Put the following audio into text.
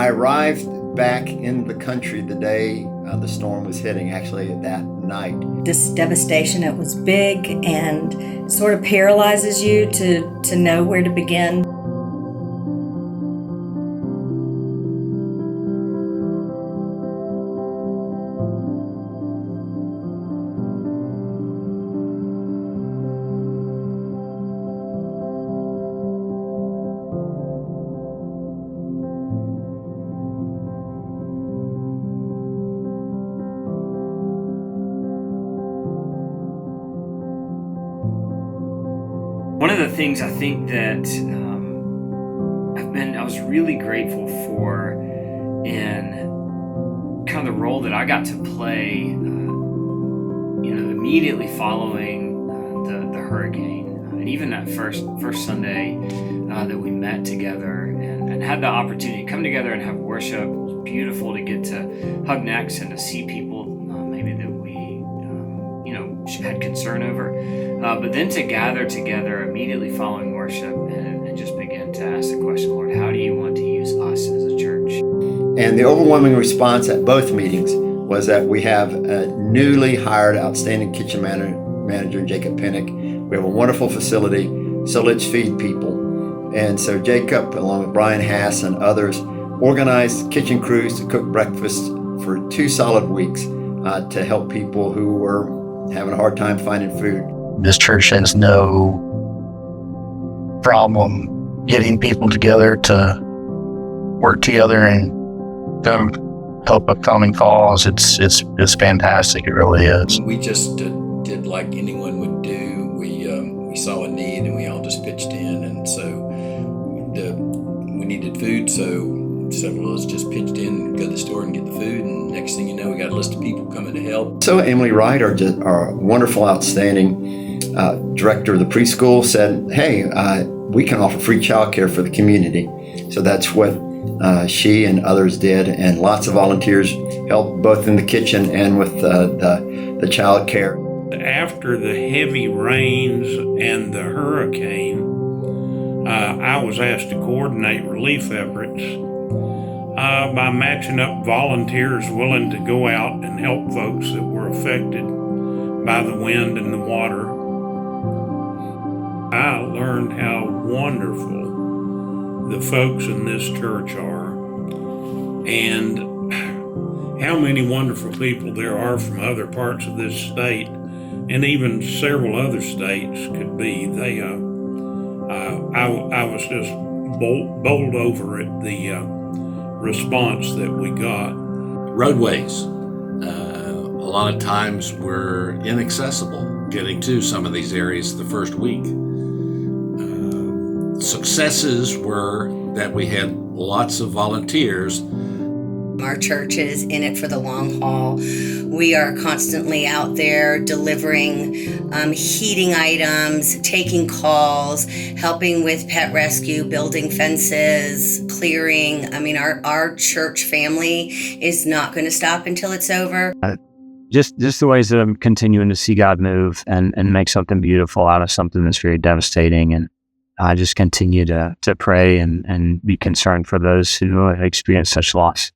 I arrived back in the country the day the storm was hitting, actually that night. This devastation, it was big and sort of paralyzes you to know where to begin. One of the things I think that I was really grateful for in kind of the role that I got to play, immediately following the hurricane, and even that first Sunday that we met together and had the opportunity to come together and have worship. It was beautiful to get to hug necks and to see people maybe that we had concern over. But then to gather together immediately following worship and just begin to ask the question, Lord, how do you want to use us as a church? And the overwhelming response at both meetings was that we have a newly hired outstanding kitchen manager, Jacob Pinnock. We have a wonderful facility, so let's feed people. And so Jacob, along with Brian Hass and others, organized kitchen crews to cook breakfast for 2 solid weeks to help people who were having a hard time finding food. This church has no problem getting people together to work together and help a common cause. It's fantastic. It really is. We just did like anyone would do. We saw a need and we all just pitched in, and so we needed food, so several of us just pitched in, go to the store and get the food, and next thing you know, we got a list of people coming to help. So Emily Wright, our wonderful, outstanding director of the preschool, said, hey, we can offer free childcare for the community. So that's what she and others did, and lots of volunteers helped both in the kitchen and with the childcare. After the heavy rains and the hurricane, I was asked to coordinate relief efforts by matching up volunteers willing to go out and help folks that were affected by the wind and the water. I learned how wonderful the folks in this church are, and how many wonderful people there are from other parts of this state, and even several other states could be. I was just bowled over at the response that we got. Roadways, a lot of times were inaccessible getting to some of these areas the first week. Successes were that we had lots of volunteers. Our church is in it for the long haul. We are constantly out there delivering heating items, taking calls, helping with pet rescue, building fences, clearing. I mean, our church family is not going to stop until it's over. Just the ways that I'm continuing to see God move and make something beautiful out of something that's very devastating. And I just continue to pray and be concerned for those who experience such loss.